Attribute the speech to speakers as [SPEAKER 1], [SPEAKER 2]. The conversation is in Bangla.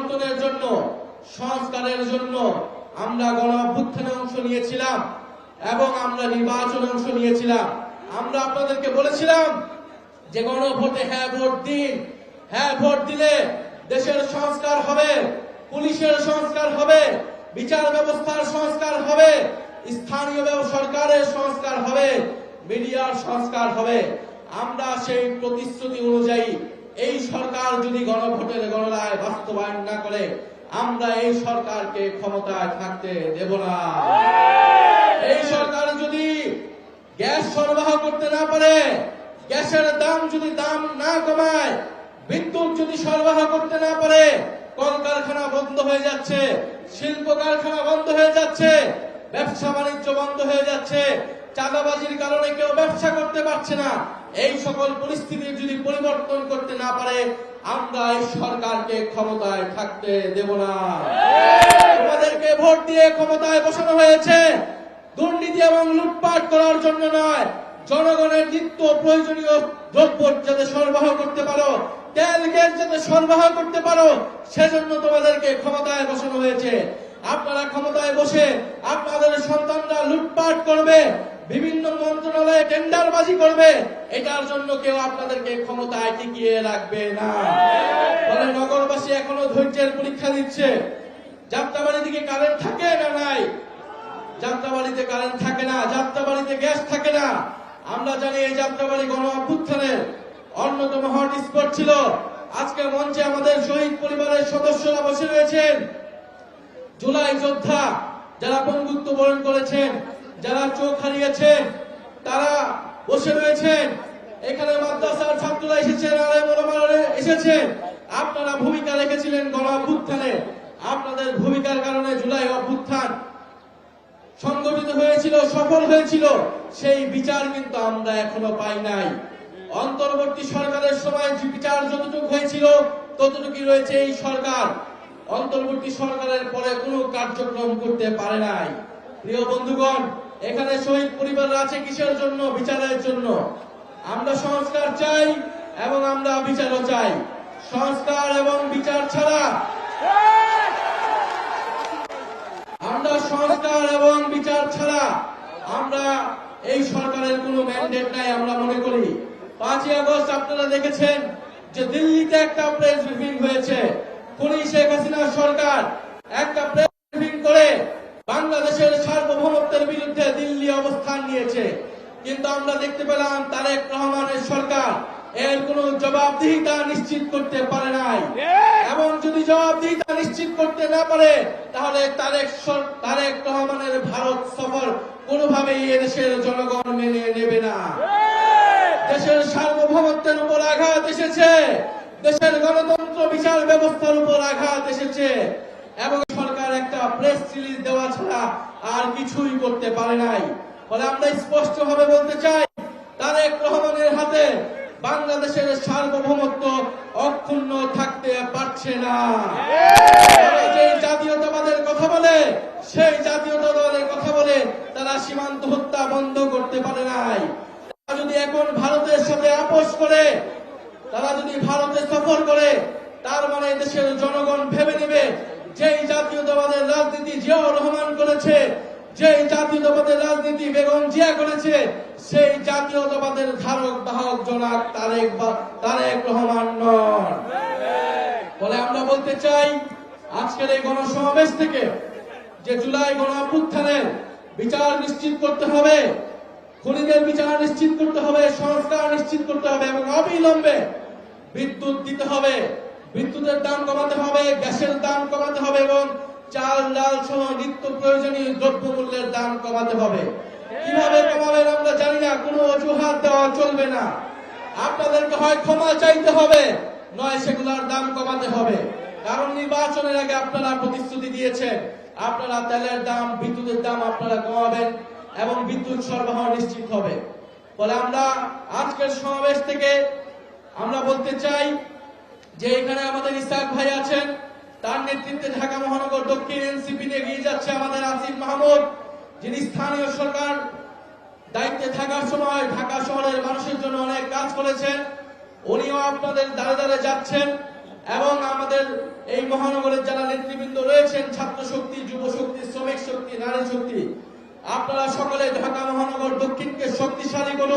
[SPEAKER 1] পরিবর্তনের জন্য, সংস্কারের জন্য আমরা গণ অভ্যুত্থানে অংশ নিয়েছিলাম এবং আমরা নির্বাচনে অংশ নিয়েছিলাম। আমরা আপনাদেরকে বলেছিলাম যে গণভোটে হ্যাঁ ভোট দিন, হ্যাঁ ভোট দিলে দেশের সংস্কার হবে, পুলিশের সংস্কার হবে, বিচার ব্যবস্থার সংস্কার হবে, স্থানীয় সরকারের সংস্কার হবে, মিডিয়ার সংস্কার হবে। আমরা সেই প্রতিশ্রুতি অনুযায়ী এই সরকার যদি গণভোটের গণরায় বাস্তবায়ন না করে, আমরা এই সরকারকে ক্ষমতায় থাকতে দেব না। এই সরকার যদি গ্যাস সরবরাহ করতে না পারে, গ্যাসের দাম যদি দাম না কমায়, বিদ্যুৎ যদি সরবরাহ করতে না পারে, কলকারখানা বন্ধ হয়ে যাচ্ছে, শিল্প কারখানা বন্ধ হয়ে যাচ্ছে, ব্যবসা বাণিজ্য বন্ধ হয়ে যাচ্ছে, চাঁদাবাজির কারণে কেউ ব্যবসা করতে পারছে না। এই সকল পরিস্থিতির যদি পরিবর্তন করতে না পারে, আমরা এই সরকারকে ক্ষমতায় থাকতে দেব না। তোমাদেরকে ভোট দিয়ে ক্ষমতায় বসানো হয়েছে দুর্নীতি এবং লুটপাট করার জন্য নয়, জনগণের নিত্য প্রয়োজনীয় দ্রব্য যাতে সরবরাহ করতে পারো, তেল গ্যাস যাতে সরবরাহ করতে পারো, সেজন্য তোমাদেরকে ক্ষমতায় বসানো হয়েছে। আপনারা ক্ষমতায় বসে আপনাদের সন্তানরা লুটপাট করবে, বিভিন্ন মন্ত্রণালয়ে টেন্ডারবাজি করবে, এটার জন্য কেউ আপনাদেরকে ক্ষমতায় টিকিয়ে রাখবে না। ফলে নগরবাসী এখনো ধৈর্যের পরীক্ষা দিচ্ছে। যাত্রাবাড়ি দিকে কারেন্ট থাকে না নাই? যাত্রাবাড়িতে কারেন্ট থাকে না, যাত্রাবাড়িতে গ্যাস থাকে না। আমরা জানি এই যাত্রাবাড়ি গণ অভ্যুত্থানের অন্যতম হটস্পট ছিল। আজকে মঞ্চে আমাদের শহীদ পরিবারের সদস্যরা বসে রয়েছেন, জুলাই যোদ্ধা যারা পঙ্গুত্ব বরণ করেছেন, যারা চোখ হারিয়েছেন, তারা বসে রয়েছেন। এখানে মাদ্রাসার ছাত্ররা এসেছেন, আলেমরা এসেছেন। আপনারা ভূমিকা রেখেছিলেন গণ অভ্যুত্থানে, আপনাদের ভূমিকার কারণে জুলাই অভ্যুত্থান সংগঠিত হয়েছিল, সফল হয়েছিল। সেই বিচার কিন্তু আমরা এখনো পাই নাই। অন্তর্বর্তী সরকারের সময় যে বিচার যতটুকু হয়েছিল ততটুকুই রয়েছে এই সরকার। অন্তর্বর্তী সরকারের পরে কোনো কার্যক্রম করতে পারে নাই। প্রিয় বন্ধুগণ, এখানে শহীদ পরিবার আছে কিসের জন্য? বিচারের জন্য। আমরা সংস্কার চাই এবং আমরা বিচারও চাই। সংস্কার এবং বিচার ছাড়া আমরা এই সরকারের কোনো ম্যান্ডেট নাই আমরা মনে করি। 5ই আগস্ট আপনারা দেখেছেন যে দিল্লিতে একটা প্রেস ব্রিফিং হয়েছে। খুনি শেখ হাসিনার সরকার একটা প্রেস ব্রিফিং করে বাংলাদেশের সার্বভৌমত্বের বিরুদ্ধে দিল্লি অবস্থান নিয়েছে। কিন্তু আমরা দেখতে পেলাম তারেক রহমানের সরকার এর কোনো জবাবদিহিতা নিশ্চিত করতে পারে নাই। এবং যদি জবাবদিহিতা নিশ্চিত করতে না পারে, তাহলে তারেক রহমানের ভারত সফর কোনোভাবেই এদেশের জনগণ মেনে নেবে না। দেশের সার্বভৌমত্বের উপর আঘাত এসেছে, দেশের গণতন্ত্র বিচার ব্যবস্থার উপর আঘাত এসেছে এবং সরকার একটা প্রেস রিলিজ দেওয়া ছাড়া আর কিছুই করতে পারে নাই। ফলে আমরা স্পষ্টভাবে বলতে চাই, তারেক রহমানের হাতে বাংলাদেশের সার্বভৌমত্ব অক্ষুণ্ণ থাকতে পারছে না। যে জাতীয়তাবাদের কথা বলে, সেই জাতীয়তাবাদের কথা বলে তারা সীমান্ত হত্যা বন্ধ করতে পারে নাই। তারা যদি এখন ভারতের সাথে আপোষ করে, তারা যদি ভারতে সফর করে, তার মানে দেশের জনগণ ভেবে নেবে যেই জাতীয়তাবাদের রাজনীতি জিয়াউর রহমান করেছে, যেই জাতীয়তাবাদের রাজনীতি বেগম জিয়া করেছে, সেই জাতীয়তাবাদের ধারক বাহক জনাব তারেক রহমান নন। বলে আমরা বলতে চাই, আজকের এই গণসমাবেশ থেকে যে জুলাই গণ অভ্যুত্থানের বিচার নিশ্চিত করতে হবে, খুনিদের বিচার নিশ্চিত করতে হবে, সংস্কার নিশ্চিত করতে হবে এবং অবিলম্বে বিদ্যুৎ দিতে হবে, বিদ্যুতের দাম কমাতে হবে, গ্যাসের দাম কমাতে হবে এবং চাল ডাল সহ নিত্য প্রয়োজনীয় দ্রব্যমূল্যের দাম কমাতে হবে। কিভাবে কমাবেন আমরা জানি না, কোনো অজুহাত দেওয়া চলবে না। আপনাদেরকে হয় ক্ষমা চাইতে হবে, নয় সেগুলোর দাম কমাতে হবে। কারণ নির্বাচনের আগে আপনারা প্রতিশ্রুতি দিয়েছেন আপনারা তেলের দাম, বিদ্যুতের দাম আপনারা কমাবেন এবং বিদ্যুৎ সরবরাহ নিশ্চিত হবে। ফলে আমরা আজকের সমাবেশ থেকে আমরা বলতে চাই যে এখানে আমাদের ইসহাক ভাই আছেন, তার নেতৃত্বে ঢাকা মহানগর দক্ষিণ এনসিপি নিয়ে এগিয়ে যাচ্ছে আমাদের আসিফ মাহমুদ, যিনি স্থানীয় সরকার দায়িত্বে থাকার সময় ঢাকা শহরের মানুষের জন্য অনেক কাজ করেছেন। উনিও আপনাদের দ্বারে দ্বারে যাচ্ছেন এবং আমাদের এই মহানগরের যারা নেতৃবৃন্দ রয়েছেন, ছাত্র শক্তি, যুব শক্তি, শ্রমিক শক্তি, নারী শক্তি, আপনারা সকলে ঢাকা মহানগর দক্ষিণকে শক্তিশালী করুন।